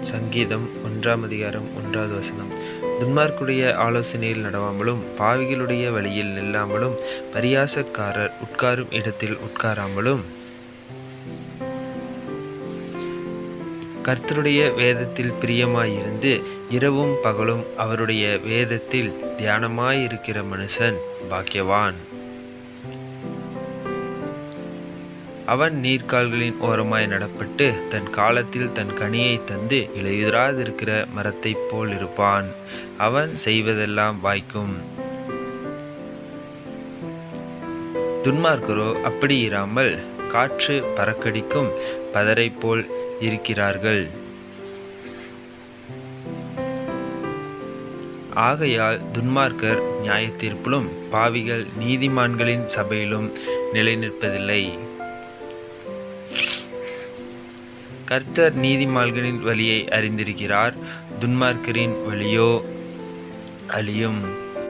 சங்கீதம் 1:1 துன்மார்க்குடைய ஆலோசனையில் நடவாமலும் பாவிகளுடைய வழியில் நில்லாமலும் பரியாசக்காரர் உட்காரும் இடத்தில் உட்காராமலும் கர்த்தருடைய வேதத்தில் பிரியமாயிருந்து இரவும் பகலும் அவருடைய வேதத்தில் தியானமாயிருக்கிற மனுஷன் பாக்கியவான். அவன் நீர்க்கால்களின் ஓரமாய் நடப்பட்டு தன் காலத்தில் தன் கனியை தந்து இலையுதிராதிருக்கிற மரத்தைப் போல் இருப்பான். அவன் செய்வதெல்லாம் வாய்க்கும். துன்மார்க்கரோ அப்படி இராமல் காற்று பறக்கடிக்கும் பதரை போல் இருக்கிறார்கள். ஆகையால் துன்மார்க்கர் நியாயத்தீர்ப்பிலும் பாவிகள் நீதிமான்களின் சபையிலும் நிலைநிற்பதில்லை. கர்த்தர் நீதிமான்களின் வழியை அறிந்திருக்கிறார், துன்மார்க்கரின் வழியோ அழியும்.